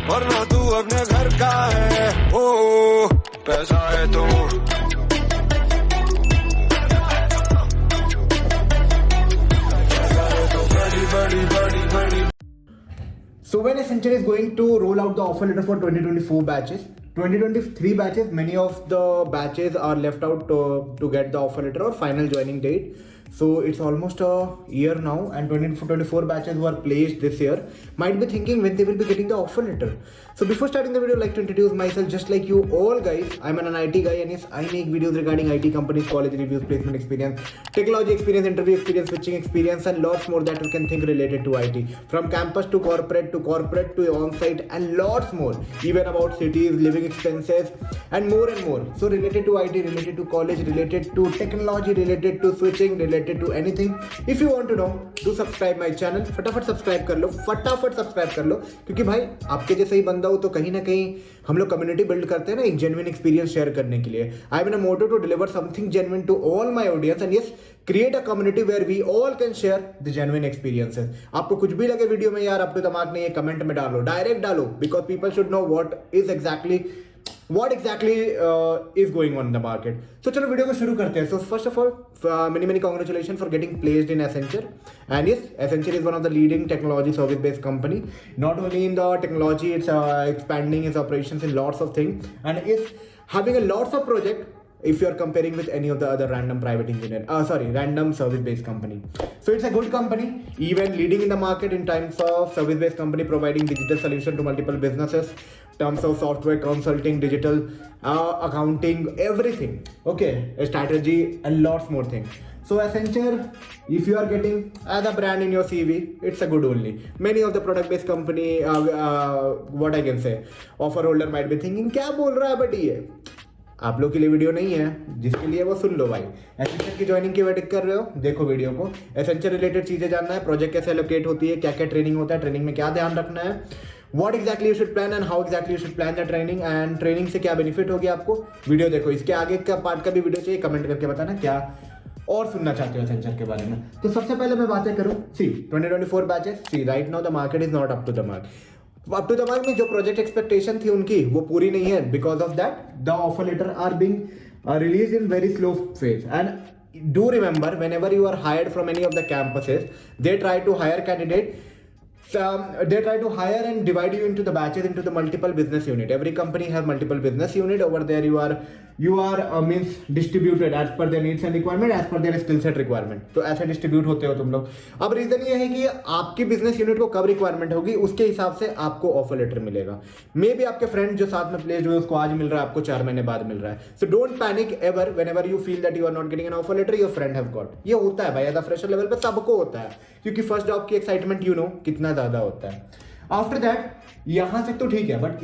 वरना तू अपने घर का है। ओ पैसा है तो बड़ी बड़ी बड़ी बड़ी। So when Accenture is going to roll out the offer letter for 2024 batches, 2023 batches, many of the batches are left out to get the offer letter or final joining date. So it's almost a year now, and 2024 batches who are placed this year might be thinking when they will be getting the offer letter. So before starting the video, I'd like to introduce myself just like you all guys. I'm an IT guy and yes, I make videos regarding IT companies, college reviews, placement experience, technology experience, interview experience, switching experience and lots more that you can think related to IT. From campus to corporate to on-site and lots more. Even about cities, living expenses and more and more. So related to IT, related to college, related to technology, related to switching, related to anything. If you want to know, do subscribe my channel. फटाफट subscribe कर लो क्योंकि भाई आपके जैसे ही बंदा हो तो कहीं ना कहीं हम लोग कम्युनिटी बिल्ड करते हैं ना एक जेन्युइन एक्सपीरियंस शेयर करने के लिए. I have a motto to deliver something genuine to all my audience and yes create a community where we all can share the genuine experiences. आपको कुछ भी लगे वीडियो में यार आपको दिमाग नहीं है कमेंट में डालो, डायरेक्ट डालो because people should know what exactly is going on in the market. So चलो वीडियो को शुरू करते हैं. So first of all, many congratulations for getting placed in Accenture. And yes, Accenture is one of the leading technology service-based company. Not only in the technology, it's expanding its operations in lots of things, and is having a lots of project. If you are comparing with any of the other random random service-based company. So it's a good company, even leading in the market in terms of service-based company providing digital solution to multiple businesses, terms of software consulting, digital accounting, everything. Okay, strategy and lots more things. So Accenture, if you are getting as a brand in your CV, it's a good only. Many of the product-based company, what I can say, offer holder might be thinking, क्या बोल रहा है but ये आप लोग के लिए video नहीं है, जिसके लिए वो सुन लो भाई. एसेंचर की ज्वाइनिंग की वेटिंग कर रहे हो, देखो वीडियो को. एसेंचर रिलेटेड चीजें जानना है, प्रोजेक्ट कैसे एलोकेट होती है, क्या क्या ट्रेनिंग होता है, ट्रेनिंग में क्या ध्यान रखना है, what exactly you should plan and how exactly you should plan the training and training से क्या बेनिफिट होगी आपको. वीडियो देखो, इसके आगे का पार्ट का भी वीडियो चाहिए, कमेंट करके बताना क्या और सुनना चाहते हो एसेंचर के बारे में. तो सबसे पहले मैं बातें करूं, see 2024 batches, see right now the market is not up to the mark. Up to the mark में जो प्रोजेक्ट एक्सपेक्टेशन थी उनकी वो पूरी नहीं है. Because of that the offer letter are being released in very slow phase. And do remember, whenever you are hired from any of the campuses, they try to hire and divide you into the batches, into the multiple business unit. Every company has multiple business unit. Over there you are means distributed as per their needs and requirement, as per their skill set requirement. तो ऐसे distribute होते हो तुम लोग. अब reason ये है कि आपकी बिजनेस यूनिट को कब रिक्वायरमेंट होगी उसके हिसाब से आपको ऑफर लेटर मिलेगा. मे बी आपके फ्रेंड जो साथ में प्लेस्ड हुए उसको आज मिल रहा है, आपको 4 महीने बाद मिल रहा है. So don't panic ever whenever you feel that you are not getting an offer letter, your friend have got. ये होता है भाई, एज अ फ्रेशर लेवल पे सबको होता है क्योंकि फर्स्ट जॉब की एक्साइटमेंट कितना ज्यादा होता है. आफ्टर दैट यहां से तो ठीक है, बट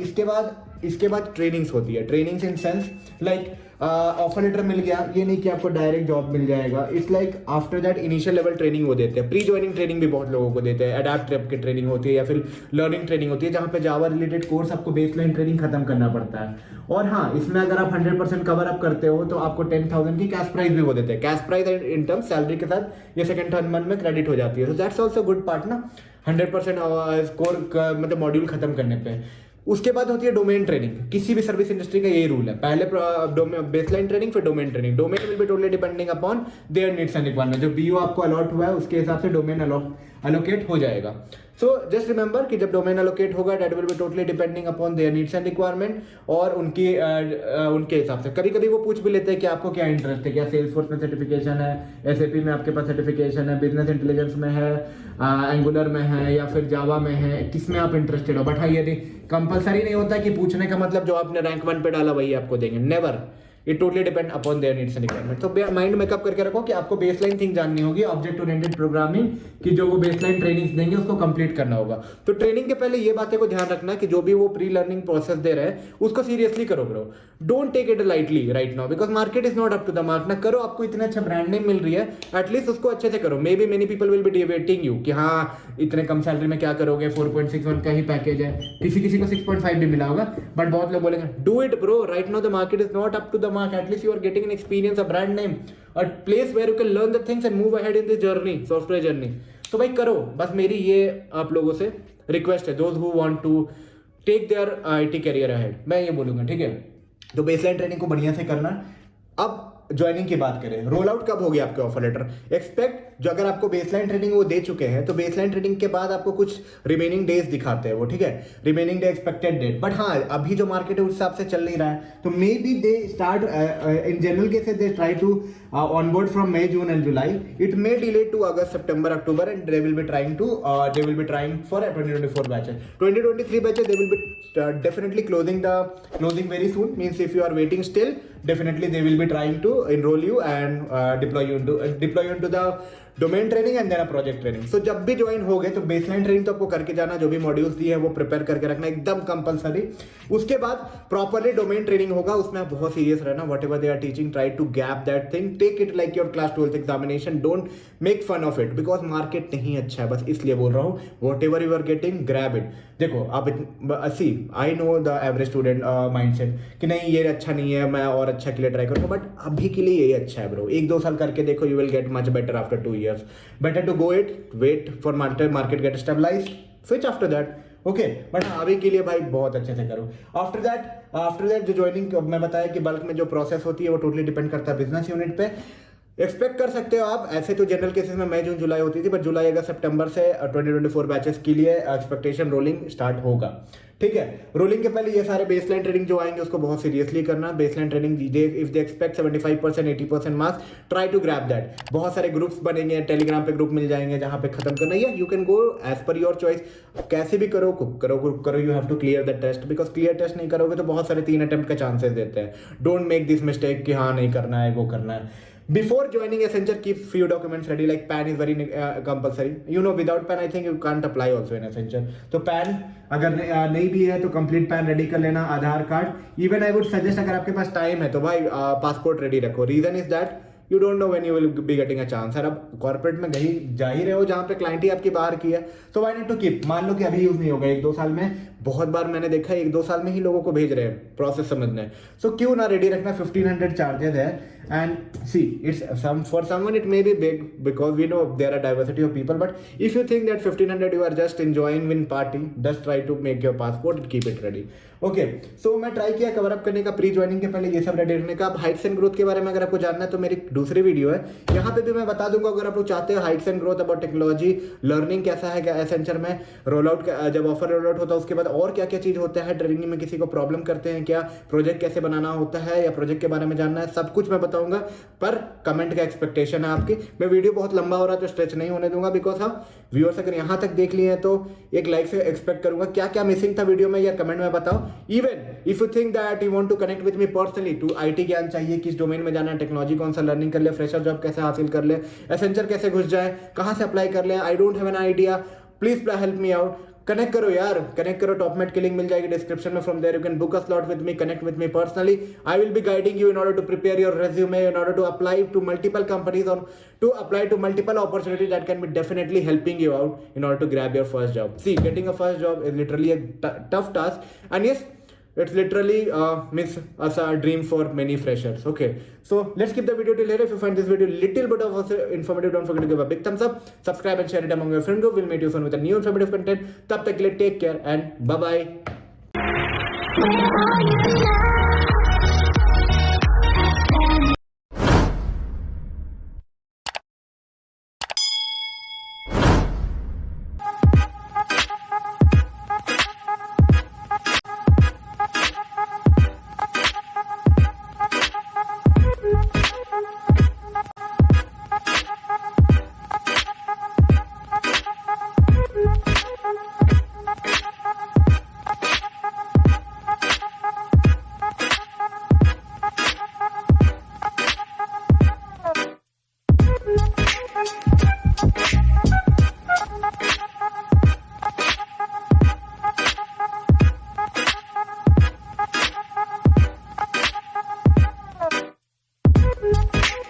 इसके बाद ट्रेनिंग्स होती है. Trainings in sense like offer letter मिल गया, ये नहीं कि आपको डायरेक्ट जॉब मिल जाएगा. It's like after that initial level training वो देते हैं. प्री ज्वाइनिंग ट्रेनिंग भी बहुत लोगों को देते हैं. अडैप्ट की ट्रेनिंग होती है या फिर लर्निंग ट्रेनिंग होती है जहाँ पे जावा रिलेटेड कोर्स आपको बेसलाइन ट्रेनिंग खत्म करना पड़ता है. और हाँ, इसमें अगर आप 100% कवर अप करते हो तो आपको 10,000 की कैश प्राइस भी वो देते हैं. Cash price in term salary के साथ ये सेकंड थर्ड मंथ में क्रेडिट हो जाती है. So that's also good part ना, 100% स्कोर मतलब मॉड्यूल खत्म करने पे. उसके बाद होती है डोमेन ट्रेनिंग. किसी भी सर्विस इंडस्ट्री का यही रूल है, पहले बेसलाइन ट्रेनिंग फिर domain training. Domain will be totally depending upon their needs and requirement. जो बीओ आपको अलॉट हुआ है उसके हिसाब से डोमेन अलोकेट हो जाएगा. सो जस्ट रिमेंबर कि जब डोमेन अलोकेट होगा that will be totally depending upon their needs and requirement और उनके हिसाब से. कभी कभी वो पूछ भी लेते हैं कि आपको क्या इंटरेस्ट है, क्या सेल्सफोर्स में सर्टिफिकेशन है, एसएपी में आपके पास सर्टिफिकेशन है, बिजनेस इंटेलिजेंस में है, एंगुलर में है या फिर जावा में है, किसमें आप इंटरेस्टेड हो. बट हाँ, ये कंपलसरी नहीं होता कि पूछने का मतलब जो आपने रैंक 1 पे डाला वही आपको देंगे. Never. It totally depend upon their needs and requirement. तो माइंड मेकअप करके रखो कि आपको बेसलाइन थिंग जाननी होगी, ऑब्जेक्ट ओरिएंटेड प्रोग्रामिंग की जो वो बेसलाइन ट्रेनिंग्स देंगे उसको कंप्लीट करना होगा. तो ट्रेनिंग के पहले ये बातें को ध्यान रखना कि जो भी वो प्री लर्निंग प्रोसेस दे रहे हैं उसको सीरियसली करो bro. Don't take it lightly right now because market is not up to the mark. ना करो, आपको इतना अच्छा ब्रांड नेम मिल रही है, एटलीस्ट उसको अच्छे से करो. May be many people will be debating you कि हाँ इतने कम सैलरी में क्या करोगे, 4.61 का ही पैकेज है, किसी को 6.5 भी मिला होगा. बट बहुत लोग बोलेंगे do it bro, right now the market is not up to the mark. At least you are getting an experience, a brand name, a place where you can learn the things and move ahead in this journey, software journey. तो भाई करो, बस मेरी ये आप लोगों से request है. those who want to take their IT career ahead, मैं ये बोलूंगा, ठीक है। तो बेसलाइन ट्रेनिंग को बढ़िया से करना। अब ज्वाइनिंग की बात करें, रोल आउट कब होगी आपके ऑफर लेटर। एक्सपेक्ट जो अगर आपको बेसलाइन ट्रेनिंग वो दे चुके हैं तो बेसलाइन ट्रेनिंग के बाद आपको कुछ रिमेनिंग डेज दिखाते हैं वो, ठीक है, remaining day expected date. But हाँ, अभी जो मार्केट है उस हिसाब से चल नहीं रहा है, तो maybe they start in general cases they try to onboard from May, June and July. It may delay to August, September, October, and they will be trying for 2024 batches. 2023 batches they will be definitely closing very soon. Means if you are waiting still, definitely they will be trying to enroll you and deploy you into the domain training and then project training. So जब भी join हो गए तो baseline training तो आपको करके जाना, जो भी मॉड्यूल्स दिए हैं वो प्रिपेयर करके रखना एकदम कंपलसरी। उसके बाद प्रॉपरली डोमेन ट्रेनिंग होगा, उसमें आप बहुत सीरियस रहना। Whatever they are teaching, try to gap that thing, take it like your class 12th examination, don't make fun of it, because market नहीं अच्छा है, बस इसलिए बोल रहा हूँ। Whatever you are getting, grab it. देखो आप I know the average student mindset कि नहीं ये अच्छा नहीं है, मैं और अच्छा के लिए ट्राई करूँगा, बट अभी के लिए यही अच्छा है ब्रो। 1-2 साल करके देखो, you will get much better after 2 years. Better to go it, wait for market get stabilized, switch after that. Okay, but अभी के लिए भाई बहुत अच्छे से करो। आफ्टर दैट जो ज्वाइनिंग मैं बताया कि बल्क में जो प्रोसेस होती है वो टोटली डिपेंड करता है बिजनेस यूनिट पे। एक्सपेक्ट कर सकते हो आप, ऐसे तो जनरल केसेस में मई, जून, जुलाई होती थी, बट जुलाई, अगस्त, सितंबर से 2024 बैचेस के लिए एक्सपेक्टेशन रोलिंग स्टार्ट होगा, ठीक है। रोलिंग के पहले ये सारे बेसलाइन ट्रेनिंग जो आएंगे उसको बहुत सीरियसली करना। Baseline training if they expect 75%, 80% marks, try to grab that. बहुत सारे ग्रुप्स बनेंगे, टेलीग्राम पे ग्रुप मिल जाएंगे जहां पे खत्म करना है। You can go as per your choice, कैसे भी करो, कुक करो, you have to clear the test, because clear test नहीं करोगे तो बहुत सारे 3 अटेम्प्ट के चांसेस देते हैं। डोंट मेक दिस मिस्टेक कि हाँ नहीं करना है, वो करना है। Before joining Accenture, keep few documents ready. Like PAN is very compulsory. You know, without PAN, I think you can't apply also in Accenture. तो PAN अगर नहीं भी है तो कंप्लीट PAN रेडी कर लेना, Aadhaar card. Even I would suggest अगर आपके पास टाइम है तो भाई पासपोर्ट रेडी रखो। Reason is that you don't know when you will be getting a chance. और अब कॉर्पोरेट में जा ही रहे हो जहाँ पे क्लाइंट ही आपकी बाहर की है, तो व्हाई नॉट टू कीप। मान लो कि अभी यूज नहीं होगा 1-2 साल में, बहुत बार मैंने देखा है 1-2 साल में ही लोगों को भेज रहे हैं प्रोसेस समझने। सो क्यों ना रेडी रखना। 1500 चार्जेस है, and see it's for someone it may be big because we know there are diversity of people, but if you think that 1500 you are just enjoying in party, just try to make your passport and keep it ready. Okay, so मैं try किया cover up करने का pre joining के पहले ये सब ready रखने का। अब हाइट्स एंड ग्रोथ के बारे में अगर आपको जानना है तो मेरी दूसरी वीडियो है, यहाँ पे भी मैं बता दूंगा। अगर आप लोग चाहते हो Heights and growth about technology, learning कैसा है एसेंचर में, रोल आउट जब ऑफर रोल आउट होता है उसके बाद और क्या क्या चीज होता है, ट्रेनिंग में किसी को प्रॉब्लम करते हैं क्या, प्रोजेक्ट कैसे बनाना होता है या प्रोजेक्ट के बारे में जानना है, सब कुछ मैं बताऊंगा। पर कमेंट का एक्सपेक्टेशन है आपकी। मैं वीडियो बहुत लंबा हो रहा है तो स्ट्रेच नहीं होने दूंगा, बिकॉज हाँ व्यूअर्स अगर यहाँ तक देख लिए हैं तो एक लाइक से एक्सपेक्ट करूंगा। क्या क्या मिसिंग था वीडियो में या कमेंट में बताओ। Even if you think that you want to connect with me personally, to IT ज्ञान चाहिए, किस डोमेन में जाना है, टेक्नोलॉजी कौन सा लर्निंग कर ले, फ्रेशर जॉब कैसे हासिल कर ले, एसेंचर कैसे घुस जाए, कहां से अप्लाई कर ले, I don't have an idea, please help me out. Connect करो यार, कनेक्ट करो। टॉपमेट की लिंक मिल जाएगी डिस्क्रिप्शन में। From there you can book a slot with me, connect with me personally. I will be guiding you in order to prepare your resume, in order to apply to multiple companies और to apply to multiple opportunities that can be definitely helping you out in order to grab your first job. See, getting a first job is literally a tough task, and yes, it's literally means as a dream for many freshers. Okay, so let's keep the video till here. If you find this video little bit of informative, don't forget to give a big thumbs up, subscribe and share it among your friend group. We'll meet you soon with a new informative content. Tab tak ke liye take care and bye bye.